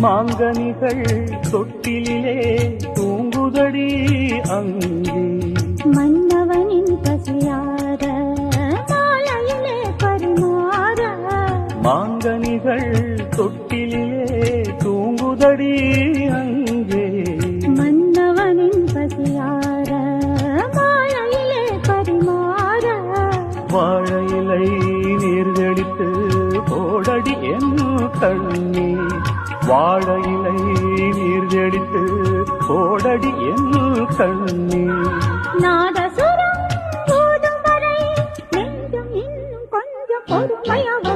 மாங்கனிகள் தொட்டிலே தூங்குதடி அங்கே மன்னவனின் பசியார மாலையிலே பரிமாற மாங்கனிகள் தொட்டிலே தூங்குதடி அங்கே மன்னவனின் பசியார மாலையிலே பரிமாற வாழையிலை நீர்கடித்து போடடி என் கண்ணே வாழையிலை நீர்கடித்து போடடி என் கண்ணே நாதசுரம் போடும் வரை நெஞ்சம் இன்னும் கொஞ்சம் பொறுமையாக